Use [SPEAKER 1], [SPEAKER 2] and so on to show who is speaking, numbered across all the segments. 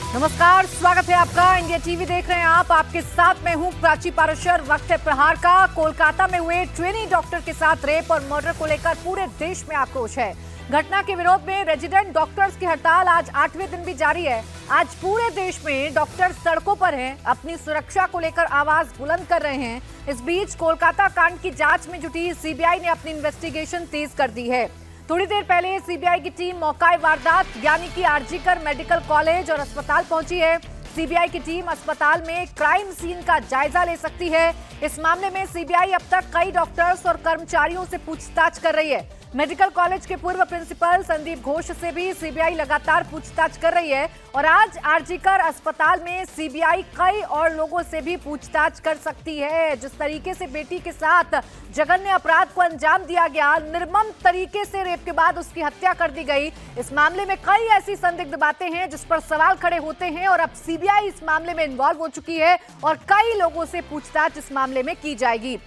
[SPEAKER 1] नमस्कार, स्वागत है आपका। इंडिया टीवी देख रहे हैं आप। आपके साथ मैं हूं प्राची पाराशर। वक्त है प्रहार का। कोलकाता में हुए ट्रेनी डॉक्टर के साथ रेप और मर्डर को लेकर पूरे देश में आक्रोश है। घटना के विरोध में रेजिडेंट डॉक्टर्स की हड़ताल आज 8वें दिन भी जारी है। आज पूरे देश में डॉक्टर सड़कों पर हैं, अपनी सुरक्षा को लेकर आवाज बुलंद कर रहे हैं। इस बीच कोलकाता कांड की जांच में जुटी सीबीआई ने अपनी इन्वेस्टिगेशन तेज कर दी है। थोड़ी देर पहले सीबीआई की टीम मौका वारदात यानी कि आरजीकर मेडिकल कॉलेज और अस्पताल पहुंची है। सीबीआई की टीम अस्पताल में क्राइम सीन का जायजा ले सकती है। इस मामले में सीबीआई अब तक कई डॉक्टर्स और कर्मचारियों से पूछताछ कर रही है। मेडिकल कॉलेज के पूर्व प्रिंसिपल संदीप घोष से भी सीबीआई लगातार पूछताछ कर रही है और आज आरजीकर अस्पताल में सीबीआई कई और लोगों से भी पूछताछ कर सकती है। जिस तरीके से बेटी के साथ जघन्य अपराध को अंजाम दिया गया, निर्मम तरीके से रेप के बाद उसकी हत्या कर दी गई, इस मामले में कई ऐसी संदिग्ध बातें हैं जिस पर सवाल खड़े होते हैं और अब सीबीआई इस मामले में इन्वॉल्व हो चुकी है और कई लोगों से पूछताछ इस मामले में की जाएगी।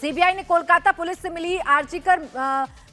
[SPEAKER 1] सीबीआई ने कोलकाता पुलिस से मिली आरजीकर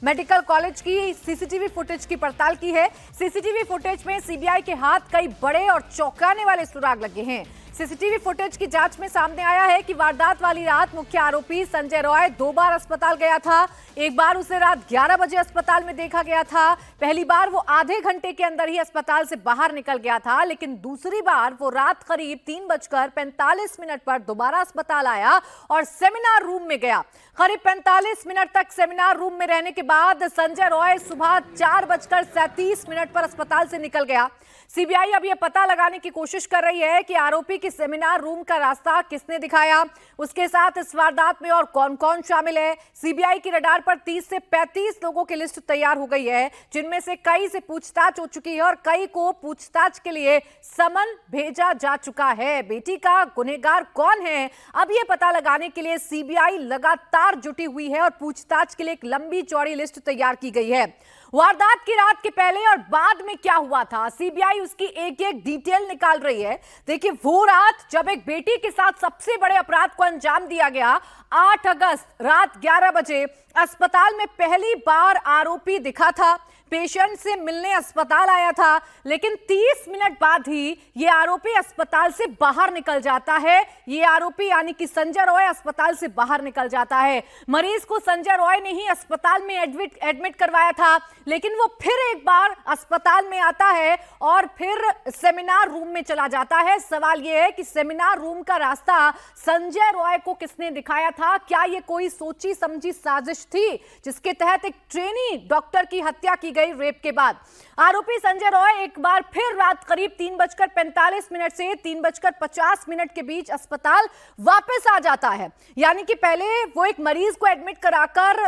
[SPEAKER 1] मेडिकल कॉलेज की सीसीटीवी फुटेज की पड़ताल की है। सीसीटीवी फुटेज में सीबीआई के हाथ कई बड़े और चौंकाने वाले सुराग लगे हैं। सीसीटीवी फुटेज की जांच में सामने आया है कि वारदात वाली रात मुख्य आरोपी संजय रॉय 2 बार अस्पताल गया था। एक बार उसे रात 11 बजे अस्पताल में देखा गया था। पहली बार वो आधे घंटे के अंदर ही अस्पताल से बाहर निकल गया था, लेकिन दूसरी बार वो रात करीब 3:45 पर दोबारा अस्पताल आया और सेमिनार रूम में गया। करीब 45 मिनट तक सेमिनार रूम में रहने के बाद संजय रॉय सुबह 4:37 पर अस्पताल से निकल गया। सीबीआई अब यह पता लगाने की कोशिश कर रही है कि आरोपी के सेमिनार रूम का रास्ता किसने दिखाया, उसके साथ इस वारदात में और कौन-कौन शामिल है। सीबीआई की रडार पर 30 से 35 लोगों की लिस्ट तैयार हो गई है, जिनमें से कई से पूछताछ हो चुकी है और कई को पूछताछ के लिए समन भेजा जा चुका है। बेटी का गुनहगार कौन है, अब यह पता लगाने के लिए सीबीआई लगातार जुटी हुई है और पूछताछ के लिए एक लंबी चौड़ी लिस्ट तैयार की गई है। वारदात की रात के पहले और बाद में क्या हुआ था, सीबीआई उसकी एक एक डिटेल निकाल रही है। देखिए, वो रात जब एक बेटी के साथ सबसे बड़े अपराध को अंजाम दिया गया, 8 अगस्त रात 11 बजे अस्पताल में पहली बार आरोपी दिखा था। पेशेंट से मिलने अस्पताल आया था, लेकिन 30 मिनट बाद ही ये आरोपी अस्पताल से बाहर निकल जाता है। ये आरोपी यानी कि संजय रॉय अस्पताल से बाहर निकल जाता है। मरीज को संजय रॉय ने ही अस्पताल में एडमिट करवाया था, लेकिन वो फिर एक बार अस्पताल में आता है और फिर सेमिनार रूम में चला जाता है। सवाल ये है कि सेमिनार रूम का रास्ता संजय रॉय को किसने दिखाया था? क्या ये कोई सोची समझी साजिश थी जिसके तहत एक ट्रेनी डॉक्टर की हत्या की गई रेप के बाद? आरोपी संजय रॉय एक बार फिर रात करीब 3:45 से 3:50 के बीच अस्पताल वापस आ जाता है। यानी कि पहले वो एक मरीज को एडमिट कराकर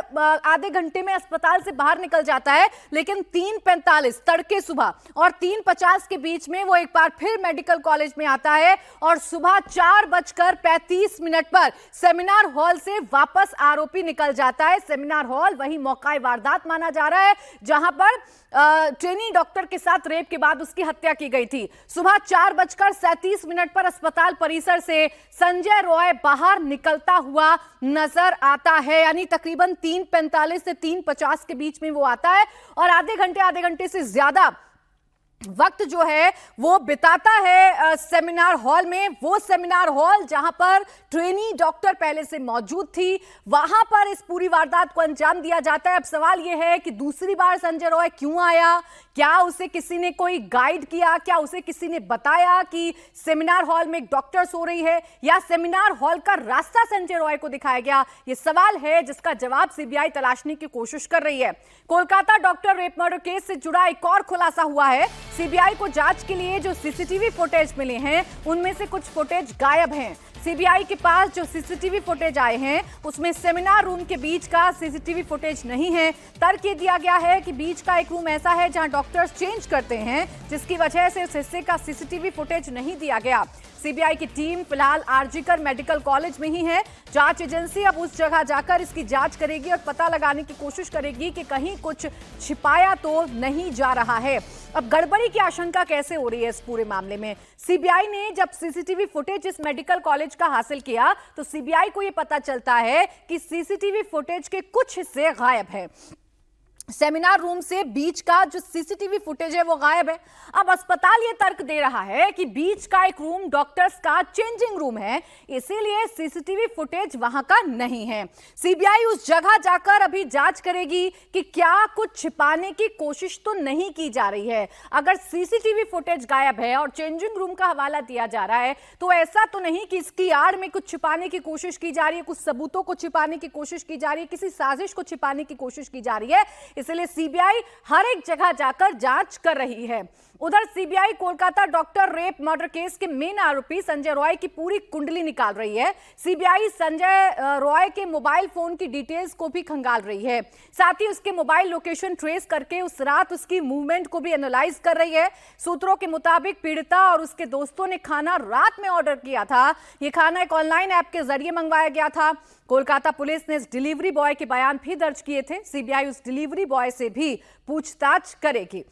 [SPEAKER 1] आधे घंटे में अस्पताल से बाहर निकल जाता है, लेकिन 3:45 तड़के सुबह और 3:50 के बीच में वो एक बार फिर मेडिकल कॉलेज में आता है और सुबह 4:35 पर सेमिनार हॉल से वापस आरोपी निकल जाता है। सेमिनार हॉल वही मौका वारदात माना जा रहा है जहां पर ट्रेनी डॉक्टर के साथ रेप के बाद उसकी हत्या की गई थी। सुबह 4:37 पर अस्पताल परिसर से संजय रॉय बाहर निकलता हुआ नजर आता है, यानी तकरीबन 3:45 से 3:50 के बीच में वो आता है और आधे घंटे से ज्यादा वक्त जो है वो बिताता है सेमिनार हॉल में। वो सेमिनार हॉल जहां पर ट्रेनी डॉक्टर पहले से मौजूद थी, वहां पर इस पूरी वारदात को अंजाम दिया जाता है। अब सवाल यह है कि दूसरी बार संजय रॉय क्यों आया? क्या उसे किसी ने कोई गाइड किया? क्या उसे किसी ने बताया कि सेमिनार हॉल में एक डॉक्टर सो रही है, या सेमिनार हॉल का रास्ता संजय रॉय को दिखाया गया? यह सवाल है जिसका जवाब सीबीआई तलाशने की कोशिश कर रही है। Kolkata doctor rape murder case से जुड़ा एक और खुलासा हुआ है। सीबीआई को जांच के लिए जो सीसीटीवी फुटेज मिले हैं, उनमें से कुछ फुटेज गायब हैं। सीबीआई के पास जो सीसीटीवी फुटेज आए हैं, उसमें सेमिनार रूम के बीच का सीसीटीवी फुटेज नहीं है। तर्क ये दिया गया है कि बीच का एक रूम ऐसा है जहां डॉक्टर्स चेंज करते हैं, जिसकी वजह से उस हिस्से का सीसीटीवी फुटेज नहीं दिया गया। सीबीआई की टीम फिलहाल आरजीकर मेडिकल कॉलेज में ही है। जांच एजेंसी अब उस जगह जाकर इसकी जांच करेगी और पता लगाने की कोशिश करेगी कि कहीं कुछ छिपाया तो नहीं जा रहा है। अब गड़बड़ी की आशंका कैसे हो रही है इस पूरे मामले में? सीबीआई ने जब सीसीटीवी फुटेज इस मेडिकल कॉलेज का हासिल किया, तो सीबीआई को यह पता चलता है कि सीसीटीवी फुटेज के कुछ हिस्से गायब हैं। सेमिनार रूम से बीच का जो सीसीटीवी फुटेज है वो गायब है। अब अस्पताल ये तर्क दे रहा है कि बीच का एक रूम डॉक्टर्स का चेंजिंग रूम है, इसीलिए सीसीटीवी फुटेज वहां का नहीं है। सीबीआई उस जगह जाकर अभी जांच करेगी कि क्या कुछ छिपाने की कोशिश तो नहीं की जा रही है। अगर सीसीटीवी फुटेज गायब है और चेंजिंग रूम का हवाला दिया जा रहा है तो ऐसा तो नहीं कि इसकी आड़ में कुछ छिपाने की कोशिश की जा रही है, कुछ सबूतों को छिपाने की कोशिश की जा रही है, किसी साजिश को छिपाने की कोशिश की जा रही है। इसलिए सीबीआई हर एक जगह जाकर जांच कर रही है। उधर CBI Kolkata doctor rape murder case के मेन आरोपी संजय रॉय की पूरी कुंडली निकाल रही है। सीबीआई संजय रॉय के मोबाइल फोन की डिटेल्स को भी खंगाल रही है, साथ ही उसके मोबाइल लोकेशन ट्रेस करके उस रात उसकी मूवमेंट को भी एनालाइज कर रही है। सूत्रों के मुताबिक पीड़िता और उसके दोस्तों ने खाना रात में ऑर्डर किया था। यह खाना एक ऑनलाइन ऐप के जरिए मंगवाया गया था। कोलकाता पुलिस ने इस डिलीवरी बॉय के बयान भी दर्ज किए थे। सीबीआई उस डिलीवरी बॉय से भी पूछताछ करेगी।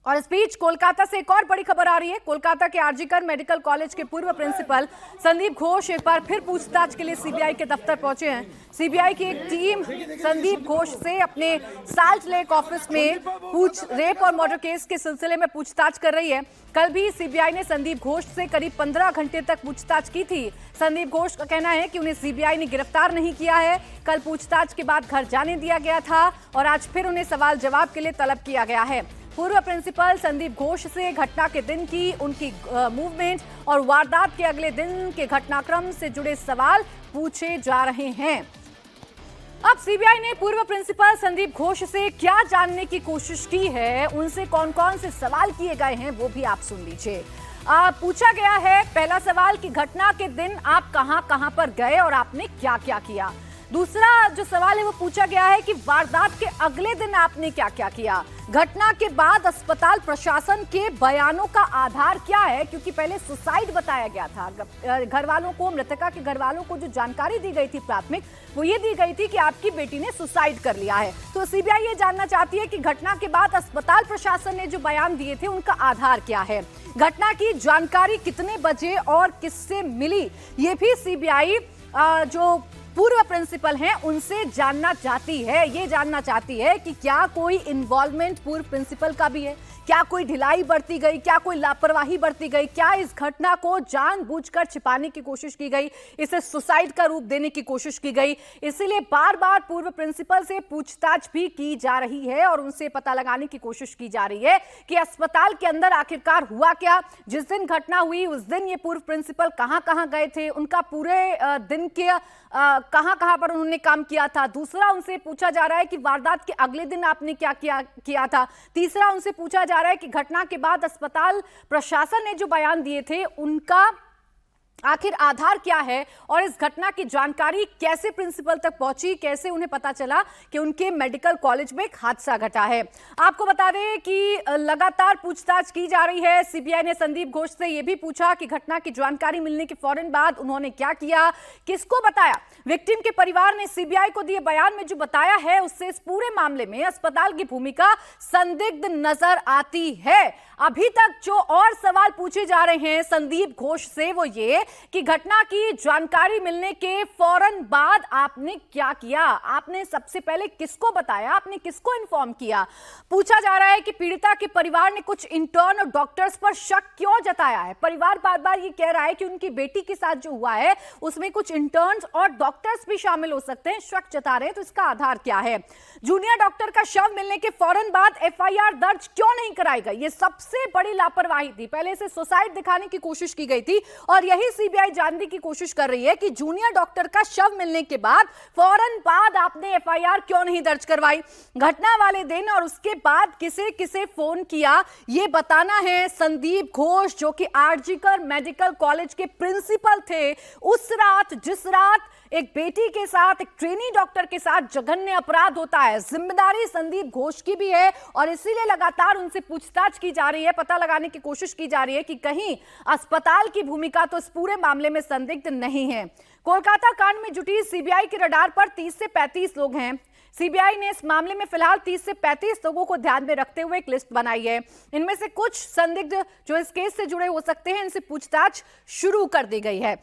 [SPEAKER 1] और इस बीच कोलकाता से एक और बड़ी खबर आ रही है। कोलकाता के आरजीकर मेडिकल कॉलेज के पूर्व प्रिंसिपल संदीप घोष एक बार फिर पूछताछ के लिए सीबीआई के दफ्तर पहुंचे हैं। सीबीआई की एक टीम संदीप घोष से अपने साल्ट लेक ऑफिस में रेप और मर्डर केस के सिलसिले में पूछताछ कर रही है। कल भी सीबीआई ने संदीप घोष से करीब 15 घंटे तक पूछताछ की थी। संदीप घोष का कहना है कि उन्हें सीबीआई ने गिरफ्तार नहीं किया है। कल पूछताछ के बाद घर जाने दिया गया था और आज फिर उन्हें सवाल जवाब के लिए तलब किया गया है। पूर्व प्रिंसिपल संदीप घोष से घटना के दिन की उनकी मूवमेंट और वारदात के अगले दिन के घटनाक्रम से जुड़े सवाल पूछे जा रहे हैं। अब सीबीआई ने पूर्व प्रिंसिपल संदीप घोष से क्या जानने की कोशिश की है, उनसे कौन कौन से सवाल किए गए हैं वो भी आप सुन लीजिए। पूछा गया है पहला सवाल कि घटना के दिन आप कहां पर गए और आपने क्या क्या किया। दूसरा जो सवाल है वो पूछा गया है कि वारदात के अगले दिन आपने क्या क्या किया। घटना के बाद अस्पताल प्रशासन के बयानों का आधार क्या है, क्योंकि पहले सुसाइड बताया गया था। घर वालों को, मृतका के घर वालों को जो जानकारी दी गई थी प्राथमिक, वो ये दी गई थी कि आपकी बेटी ने सुसाइड कर लिया है। तो सीबीआई ये जानना चाहती है कि घटना के बाद अस्पताल प्रशासन ने जो बयान दिए थे उनका आधार क्या है। घटना की जानकारी कितने बजे और किससे मिली, ये भी सीबीआई जो पूर्व प्रिंसिपल हैं उनसे जानना चाहती है। ये जानना चाहती है कि क्या कोई इन्वॉल्वमेंट पूर्व प्रिंसिपल का भी है, क्या कोई ढिलाई बरती गई, क्या कोई लापरवाही बरती गई, क्या इस घटना को जानबूझकर छिपाने की कोशिश की गई, इसे सुसाइड का रूप देने की कोशिश की गई। इसीलिए बार बार पूर्व प्रिंसिपल से पूछताछ भी की जा रही है और उनसे पता लगाने की कोशिश की जा रही है कि अस्पताल के अंदर आखिरकार हुआ क्या। जिस दिन घटना हुई उस दिन ये पूर्व प्रिंसिपल कहां कहां गए थे, उनका पूरे दिन के कहां कहां पर उन्होंने काम किया था। दूसरा, उनसे पूछा जा रहा है कि वारदात के अगले दिन आपने क्या किया था। तीसरा, उनसे पूछा जा रहा है कि घटना के बाद अस्पताल प्रशासन ने जो बयान दिए थे उनका आखिर आधार क्या है और इस घटना की जानकारी कैसे प्रिंसिपल तक पहुंची, कैसे उन्हें पता चला कि उनके मेडिकल कॉलेज में एक हादसा घटा है। आपको बता दें कि लगातार पूछताछ की जा रही है। सीबीआई ने संदीप घोष से यह भी पूछा कि घटना की जानकारी मिलने के फौरन बाद उन्होंने क्या किया, किसको बताया। विक्टिम के परिवार ने सीबीआई को दिए बयान में जो बताया है उससे इस पूरे मामले में अस्पताल की भूमिका संदिग्ध नजर आती है। अभी तक जो और सवाल पूछे जा रहे हैं संदीप घोष से वो ये कि घटना की जानकारी मिलने के फौरन बाद आपने क्या किया, आपने सबसे पहले किसको बताया, आपने किसको इन्फॉर्म किया। पूछा जा रहा है कि पीड़िता के परिवार ने कुछ इंटर्न और डॉक्टर्स पर शक क्यों जताया है। परिवार बार बार ये कह रहा है कि उनकी बेटी के साथ जो हुआ है उसमें कुछ इंटर्न्स और डॉक्टर्स भी शामिल हो सकते हैं, शक जता रहे हैं। तो इसका आधार क्या है। जूनियर डॉक्टर का शव मिलने के फौरन बाद एफआईआर दर्ज क्यों नहीं कराई गई, ये सबसे बड़ी लापरवाही थी। पहले से सुसाइड दिखाने की कोशिश की गई थी और यही सीबीआई जानने की कोशिश कर रही है कि जूनियर डॉक्टर का शव मिलने के बाद फौरन बाद आपने एफआईआर क्यों नहीं दर्ज करवाई। घटना वाले दिन और उसके बाद किसे किसे फोन किया ये बताना है। संदीप घोष जो कि आरजीकर मेडिकल कॉलेज के प्रिंसिपल थे, उस रात जिस रात एक बेटी के साथ, एक ट्रेनी डॉक्टर के साथ जघन्य अपराध होता है, जिम्मेदारी संदीप घोष की भी है और इसीलिए लगातार उनसे पूछताछ की जा रही है, पता लगाने की कोशिश की जा रही है कि कहीं अस्पताल की भूमिका तो इस पूरे मामले में संदिग्ध नहीं है। कोलकाता कांड में जुटी सीबीआई के रडार पर 30 से 35 लोग हैं। सीबीआई ने इस मामले में फिलहाल 30 से 35 लोगों को ध्यान में रखते हुए एक लिस्ट बनाई है। इनमें से कुछ संदिग्ध जो इस केस से जुड़े हो सकते हैं, इनसे पूछताछ शुरू कर दी गई है।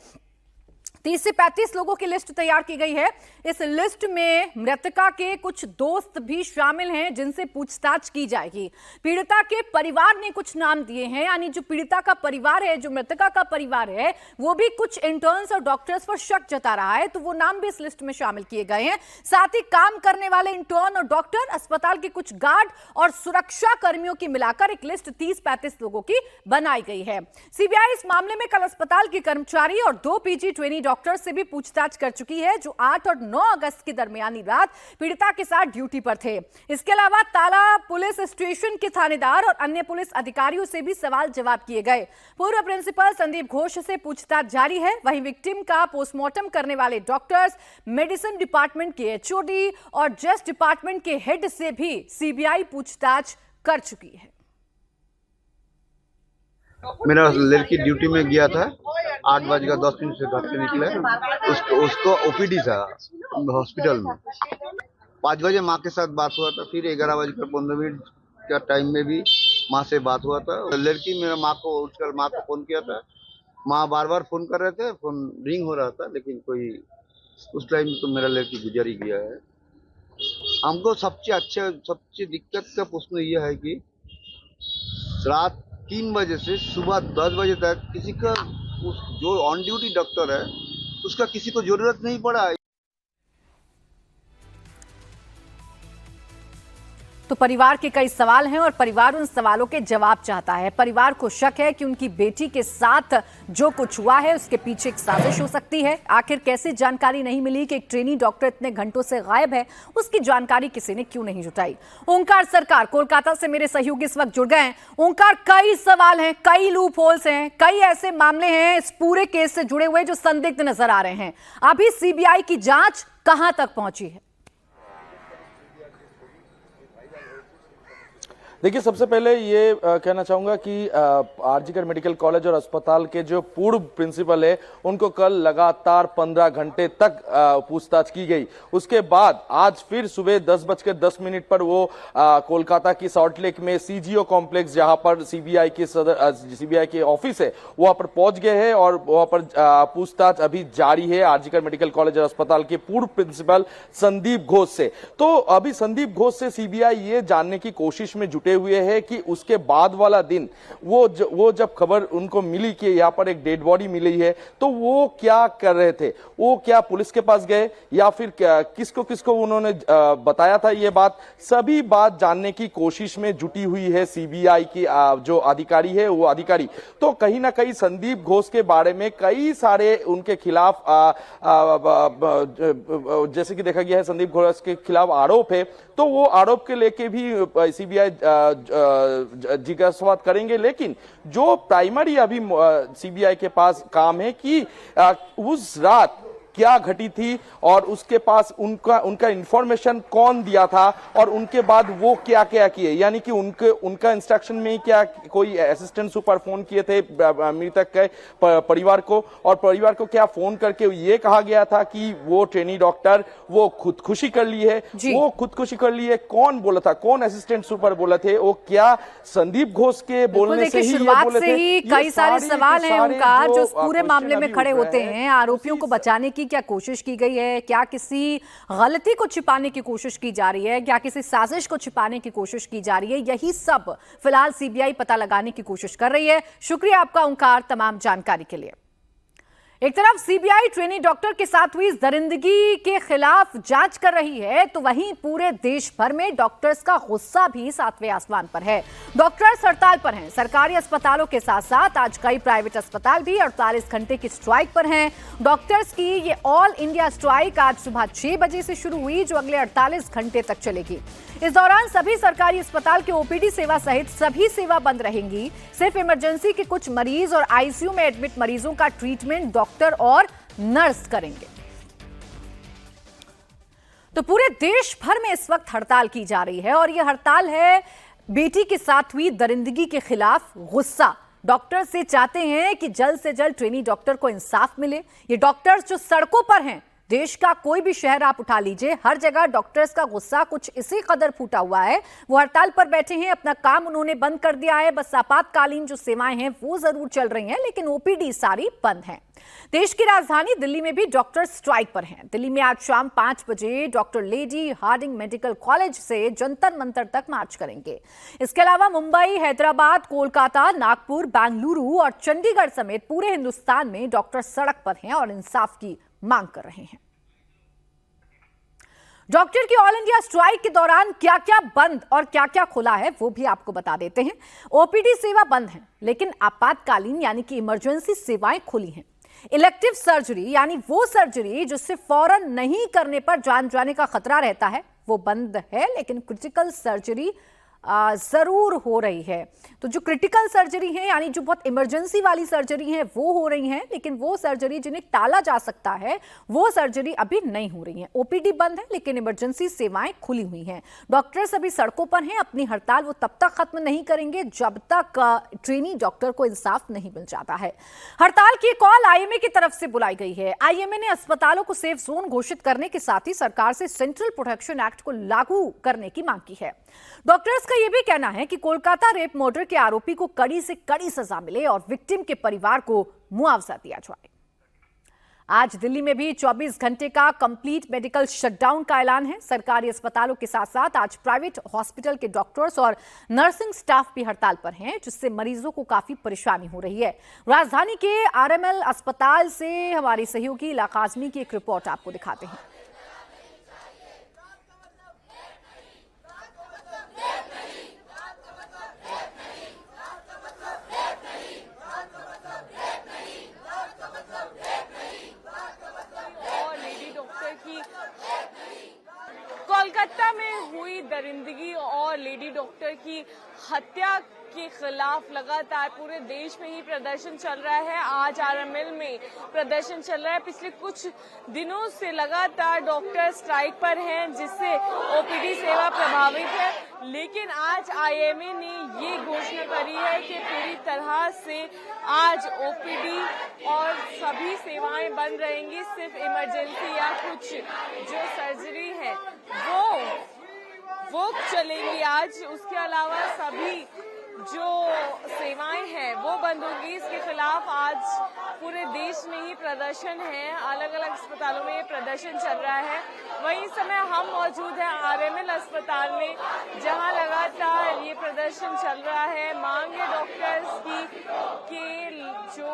[SPEAKER 1] 30 से 35 लोगों की लिस्ट तैयार की गई है। इस लिस्ट में मृतका के कुछ दोस्त भी शामिल हैं जिनसे पूछताछ की जाएगी। पीड़िता के परिवार ने कुछ नाम दिए हैं, यानी जो पीड़िता का परिवार है, जो मृतका का परिवार है, वो भी कुछ इंटर्न्स और डॉक्टर्स पर शक जता रहा है, तो वो नाम भी इस लिस्ट में शामिल किए गए हैं। साथ ही काम करने वाले इंटर्न और डॉक्टर, अस्पताल के कुछ गार्ड और सुरक्षा कर्मियों की मिलाकर एक लिस्ट 30-35 लोगों की बनाई गई है। सीबीआई इस मामले में कल अस्पताल के कर्मचारी और 2 पीजी ट्रेनी डॉक्टर से भी पूछताछ कर चुकी है, जो 8 और 9 अगस्त की दरमियानी रात पीड़िता के साथ ड्यूटी पर थे। इसके अलावा ताला पुलिस स्टेशन के थानेदार और अन्य पुलिस अधिकारियों से भी सवाल जवाब किए गए। पूर्व प्रिंसिपल संदीप घोष से पूछताछ जारी है। वहीं विक्टिम का पोस्टमार्टम करने वाले डॉक्टर्स, मेडिसिन डिपार्टमेंट के एचओडी और जेस्ट डिपार्टमेंट के हेड से भी सीबीआई पूछताछ कर चुकी है।
[SPEAKER 2] मेरा लड़की ड्यूटी में गया था, 8:10 से घर से निकले। उसको ओपीडी था हॉस्पिटल में। 5 बजे माँ के साथ बात हुआ था, फिर 11:15 का टाइम में भी माँ से बात हुआ था। लड़की मेरा माँ को उठकर माँ को फोन किया था। माँ बार बार फोन कर रहे थे, फोन रिंग हो रहा था, लेकिन कोई उस टाइम तो मेरा लड़की गुजर ही गया है। हमको सबसे दिक्कत का प्रश्न यह है कि रात 3 बजे से सुबह 10 बजे तक किसी का जो ऑन ड्यूटी डॉक्टर है उसका किसी को जरूरत नहीं पड़ा है।
[SPEAKER 1] तो परिवार के कई सवाल हैं और परिवार उन सवालों के जवाब चाहता है। परिवार को शक है कि उनकी बेटी के साथ जो कुछ हुआ है उसके पीछे एक साजिश हो सकती है। आखिर कैसे जानकारी नहीं मिली कि एक ट्रेनी डॉक्टर इतने घंटों से गायब है, उसकी जानकारी किसी ने क्यों नहीं जुटाई। ओंकार सरकार कोलकाता से मेरे सहयोगी इस वक्त जुड़ गए हैं। ओंकार, कई सवाल हैं, कई लूप होल्स हैं, कई ऐसे मामले हैं इस पूरे केस से जुड़े हुए जो संदिग्ध नजर आ रहे हैं। अभी सीबीआई की जांच कहां तक पहुंची है?
[SPEAKER 3] देखिए, सबसे पहले ये कहना चाहूंगा कि आरजीकर मेडिकल कॉलेज और अस्पताल के जो पूर्व प्रिंसिपल है उनको कल लगातार 15 घंटे तक पूछताछ की गई। उसके बाद आज फिर सुबह 10:10 पर वो कोलकाता की सॉल्टलेक में सीजीओ कॉम्प्लेक्स, जहां पर सीबीआई के ऑफिस है, वहां पर पहुंच गए हैं और वहां पर पूछताछ अभी जारी है आरजीकर मेडिकल कॉलेज और अस्पताल के पूर्व प्रिंसिपल संदीप घोष से। तो अभी संदीप घोष से सीबीआई ये जानने की कोशिश में जुटे हुए है कि उसके बाद वाला दिन वो जब खबर उनको मिली कि यहाँ पर एक डेड बॉडी मिली है, तो वो क्या कर रहे थे। वो क्या पुलिस के पास गए या फिर किसको उन्होंने बताया था ये बात, सभी बात जानने की कोशिश में जुटी हुई है सीबीआई की जो अधिकारी है वो अधिकारी। तो कहीं ना कहीं संदीप घोष के बारे में कई सारे उनके खिलाफ जैसे कि देखा गया है संदीप घोष के खिलाफ आरोप है, तो वो आरोप के लेके भी सीबीआई जिज्ञासाबाद करेंगे। लेकिन जो प्राइमरी अभी सीबीआई के पास काम है कि उस रात क्या घटी थी और उसके पास उनका इंफॉर्मेशन कौन दिया था और उनके बाद वो क्या क्या किए, यानी कि उनका इंस्ट्रक्शन में क्या कोई असिस्टेंट सुपर फोन किए थे मृतक के परिवार को, और परिवार को क्या फोन करके ये कहा गया था कि वो ट्रेनी डॉक्टर वो खुदकुशी कर ली है, वो खुदकुशी कर ली है, कौन बोला था, कौन असिस्टेंट सुपर बोला थे, वो क्या संदीप घोष के बोलने से ही ये बोले थे।
[SPEAKER 1] कई सारे सवाल हैं ओंकार जो पूरे मामले में खड़े होते हैं। आरोपियों को बचाने की क्या कोशिश की गई है, क्या किसी गलती को छिपाने की कोशिश की जा रही है, क्या किसी साजिश को छिपाने की कोशिश की जा रही है, यही सब फिलहाल सीबीआई पता लगाने की कोशिश कर रही है। शुक्रिया आपका ओंकार तमाम जानकारी के लिए। एक तरफ सीबीआई ट्रेनी डॉक्टर के साथ हुई दरिंदगी के खिलाफ जांच कर रही है, तो वहीं पूरे देश भर में डॉक्टर्स का गुस्सा भी 7वें आसमान पर है। डॉक्टर्स हड़ताल पर हैं। सरकारी अस्पतालों के साथ साथ आज कई प्राइवेट अस्पताल भी 48 घंटे की स्ट्राइक पर हैं। डॉक्टर्स की ये ऑल इंडिया स्ट्राइक आज सुबह 6 बजे से शुरू हुई, जो अगले 48 घंटे तक चलेगी। इस दौरान सभी सरकारी अस्पताल के ओपीडी सेवा सहित सभी सेवा बंद रहेंगी। सिर्फ इमरजेंसी के कुछ मरीज और आईसीयू में एडमिट मरीजों का ट्रीटमेंट डॉक्टर और नर्स करेंगे। तो पूरे देश भर में इस वक्त हड़ताल की जा रही है और यह हड़ताल है बेटी के साथ हुई दरिंदगी के खिलाफ गुस्सा। डॉक्टर से चाहते हैं कि जल्द से जल्द ट्रेनी डॉक्टर को इंसाफ मिले। ये डॉक्टर्स जो सड़कों पर हैं, देश का कोई भी शहर आप उठा लीजिए, हर जगह डॉक्टर्स का गुस्सा कुछ इसी कदर फूटा हुआ है। वो हड़ताल पर बैठे हैं, अपना काम उन्होंने बंद कर दिया है। बस आपातकालीन जो सेवाएं हैं वो जरूर चल रही हैं, लेकिन ओपीडी सारी बंद है। देश की राजधानी दिल्ली में भी डॉक्टर स्ट्राइक पर हैं। दिल्ली में आज शाम 5 बजे doctor Lady Hardinge Medical College से जंतर मंतर तक मार्च करेंगे। इसके अलावा मुंबई, हैदराबाद, कोलकाता, नागपुर, बेंगलुरु और चंडीगढ़ समेत पूरे हिंदुस्तान में डॉक्टर सड़क पर हैं और इंसाफ की मांग कर रहे हैं। डॉक्टर की ऑल इंडिया स्ट्राइक के दौरान क्या क्या बंद और क्या क्या खुला है वो भी आपको बता देते हैं। ओपीडी सेवा बंद है, लेकिन आपातकालीन यानी कि इमरजेंसी सेवाएं खुली हैं। इलेक्टिव सर्जरी यानी वो सर्जरी जिससे फौरन नहीं करने पर जान जाने का खतरा रहता है वो बंद है, लेकिन क्रिटिकल सर्जरी जरूर हो रही है। तो जो क्रिटिकल सर्जरी है यानी जो बहुत इमरजेंसी वाली सर्जरी है वो हो रही है, लेकिन वो सर्जरी जिन्हें टाला जा सकता है वो सर्जरी अभी नहीं हो रही है। ओपीडी बंद है, लेकिन इमरजेंसी सेवाएं खुली हुई हैं। डॉक्टर्स अभी सड़कों पर हैं। अपनी हड़ताल वो तब तक खत्म नहीं करेंगे जब तक ट्रेनी डॉक्टर को इंसाफ नहीं मिल जाता है। हड़ताल की कॉल आईएमए की तरफ से बुलाई गई है। आईएमए ने अस्पतालों को सेफ जोन घोषित करने के साथ ही सरकार से सेंट्रल प्रोटेक्शन एक्ट को लागू करने की मांग की है। डॉक्टर्स का यह भी कहना है कि कोलकाता रेप मर्डर के आरोपी को कड़ी से कड़ी सजा मिले और विक्टिम के परिवार को मुआवजा दिया जाए। आज दिल्ली में भी 24 घंटे का कंप्लीट मेडिकल शटडाउन का ऐलान है। सरकारी अस्पतालों के साथ साथ आज प्राइवेट हॉस्पिटल के डॉक्टर्स और नर्सिंग स्टाफ भी हड़ताल पर हैं, जिससे मरीजों को काफी परेशानी हो रही है। राजधानी के आरएमएल अस्पताल से हमारी सहयोगी इलाका आजमी की एक रिपोर्ट आपको दिखाते हैं।
[SPEAKER 4] कोलकाता में हुई दरिंदगी और लेडी डॉक्टर की हत्या के खिलाफ लगातार पूरे देश में ही प्रदर्शन चल रहा है। आज आरएमएल में प्रदर्शन चल रहा है। पिछले कुछ दिनों से लगातार डॉक्टर स्ट्राइक पर हैं, जिससे ओपीडी सेवा प्रभावित है। लेकिन आज आईएमए ने ये घोषणा करी है कि पूरी तरह से आज ओपीडी और सभी सेवाएं बंद रहेंगी। सिर्फ इमरजेंसी या कुछ जो सर्जरी है वो चलेंगी आज। उसके अलावा सभी जो सेवाएं हैं वो बंद होगी। इसके खिलाफ आज पूरे देश में ही प्रदर्शन है। अलग अलग अस्पतालों में ये प्रदर्शन चल रहा है। वहीं समय हम मौजूद हैं आरएमएल अस्पताल में, जहां लगातार ये प्रदर्शन चल रहा है। मांग है डॉक्टर्स की कि जो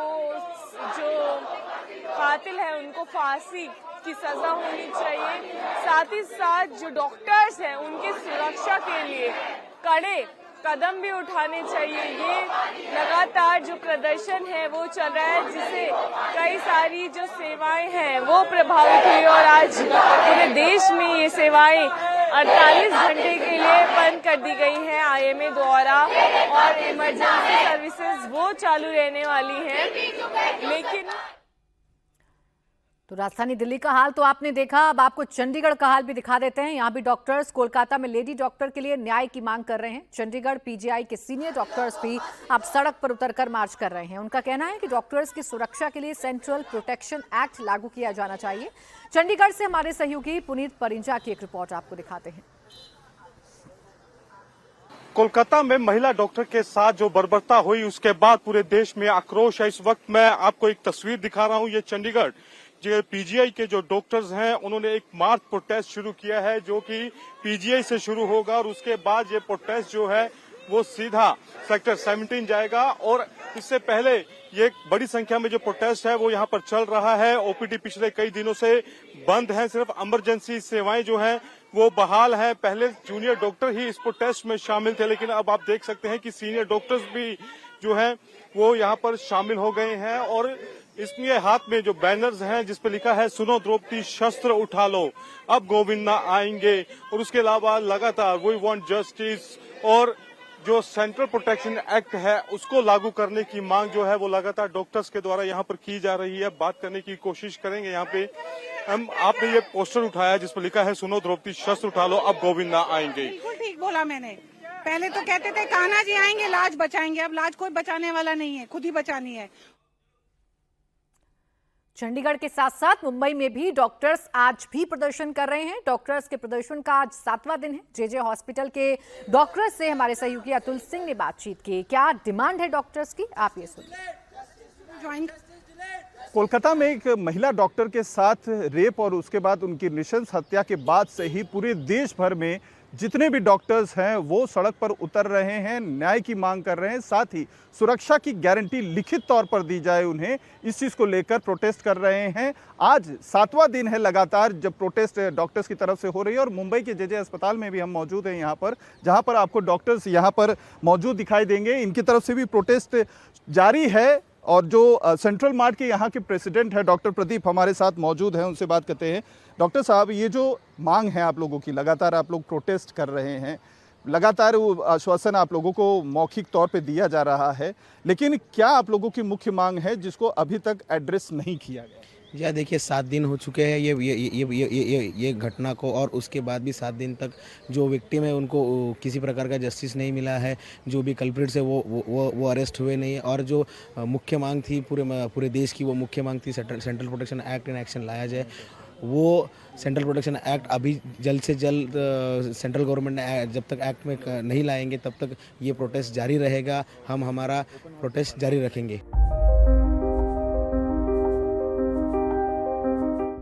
[SPEAKER 4] कातिल है उनको फांसी की सजा होनी चाहिए। साथ ही साथ जो डॉक्टर्स हैं उनकी सुरक्षा के लिए कड़े कदम भी उठाने चाहिए। ये लगातार जो प्रदर्शन है वो चल रहा है, जिससे कई सारी जो सेवाएं हैं वो प्रभावित हुई और आज पूरे देश में ये सेवाएं 48 घंटे के लिए बंद कर दी गई हैं आईएमए द्वारा और इमरजेंसी सर्विसेज वो चालू रहने वाली हैं। लेकिन
[SPEAKER 1] तो राजधानी दिल्ली का हाल तो आपने देखा, अब आपको चंडीगढ़ का हाल भी दिखा देते हैं। यहाँ भी डॉक्टर्स कोलकाता में लेडी डॉक्टर के लिए न्याय की मांग कर रहे हैं। चंडीगढ़ पीजीआई के सीनियर डॉक्टर्स भी अब सड़क पर उतरकर मार्च कर रहे हैं। उनका कहना है कि डॉक्टर्स की सुरक्षा के लिए सेंट्रल प्रोटेक्शन एक्ट लागू किया जाना चाहिए। चंडीगढ़ से हमारे सहयोगी पुनीत परिंजा की एक रिपोर्ट आपको दिखाते हैं।
[SPEAKER 5] कोलकाता में महिला डॉक्टर के साथ जो बर्बरता हुई उसके बाद पूरे देश में आक्रोश है। इस वक्त मैं आपको एक तस्वीर दिखा रहा हूं। ये चंडीगढ़ जो पीजीआई के जो डॉक्टर्स हैं उन्होंने एक मार्च प्रोटेस्ट शुरू किया है, जो कि पीजीआई से शुरू होगा और उसके बाद ये प्रोटेस्ट जो है वो सीधा सेक्टर 17 जाएगा। और इससे पहले ये बड़ी संख्या में जो प्रोटेस्ट है वो यहाँ पर चल रहा है। ओपीडी पिछले कई दिनों से बंद है, सिर्फ इमरजेंसी सेवाएं जो हैं वो बहाल है। पहले जूनियर डॉक्टर ही इस प्रोटेस्ट में शामिल थे, लेकिन अब आप देख सकते हैं कि सीनियर डॉक्टर्स भी जो हैं वो यहाँ पर शामिल हो गए हैं। और इसमें हाथ में जो बैनर्स हैं जिस पे लिखा है सुनो द्रौपदी शस्त्र उठा लो, अब गोविंदा आएंगे। और उसके अलावा लगातार वी वांट जस्टिस और जो सेंट्रल प्रोटेक्शन एक्ट है उसको लागू करने की मांग जो है वो लगातार डॉक्टर्स के द्वारा यहाँ पर की जा रही है। बात करने की कोशिश करेंगे यहाँ पे। आपने ये पोस्टर उठाया जिस पर लिखा है सुनो द्रौपदी शस्त्र उठा लो, अब गोविंदा आएंगे।
[SPEAKER 6] बिल्कुल ठीक बोला मैंने। पहले तो कहते थे कान्हा जी आएंगे लाज बचाएंगे, अब लाज कोई बचाने वाला नहीं है, खुद ही बचानी है।
[SPEAKER 1] चंडीगढ़ के साथ साथ मुंबई में भी डॉक्टर्स आज भी प्रदर्शन कर रहे हैं। डॉक्टर्स के प्रदर्शन का आज 7वां दिन है। जेजे हॉस्पिटल के डॉक्टर्स से हमारे सहयोगी अतुल सिंह ने बातचीत की। क्या डिमांड है डॉक्टर्स की, आप ये सुनिए।
[SPEAKER 7] कोलकाता में एक महिला डॉक्टर के साथ रेप और उसके बाद उनकी नृशंस हत्या के बाद से ही पूरे देश भर में जितने भी डॉक्टर्स हैं वो सड़क पर उतर रहे हैं, न्याय की मांग कर रहे हैं, साथ ही सुरक्षा की गारंटी लिखित तौर पर दी जाए उन्हें, इस चीज़ को लेकर प्रोटेस्ट कर रहे हैं। आज 7वां दिन है लगातार जब प्रोटेस्ट डॉक्टर्स की तरफ से हो रही है और मुंबई के जेजे अस्पताल में भी हम मौजूद हैं यहाँ पर, जहाँ पर आपको डॉक्टर्स यहाँ पर मौजूद दिखाई देंगे। इनकी तरफ से भी प्रोटेस्ट जारी है और जो सेंट्रल मार्ट के यहाँ के प्रेसिडेंट है डॉक्टर प्रदीप हमारे साथ मौजूद हैं, उनसे बात करते हैं। डॉक्टर साहब, ये जो मांग है आप लोगों की, लगातार आप लोग प्रोटेस्ट कर रहे हैं, लगातार वो आश्वासन आप लोगों को मौखिक तौर पे दिया जा रहा है, लेकिन क्या आप लोगों की मुख्य मांग है जिसको अभी तक एड्रेस नहीं किया गया?
[SPEAKER 8] या देखिए 7 दिन हो चुके हैं ये घटना को, और उसके बाद भी 7 दिन तक जो विक्टिम है उनको किसी प्रकार का जस्टिस नहीं मिला है। जो भी कल्प्रिट्स है वो अरेस्ट हुए नहीं, और जो मुख्य मांग थी पूरे देश की, वो मुख्य मांग थी central protection act in action लाया जाए। वो सेंट्रल प्रोटेक्शन एक्ट अभी जल्द से जल्द सेंट्रल गवर्नमेंट ने जब तक एक्ट में नहीं लाएंगे तब तक ये प्रोटेस्ट जारी रहेगा। हम हमारा प्रोटेस्ट जारी रखेंगे।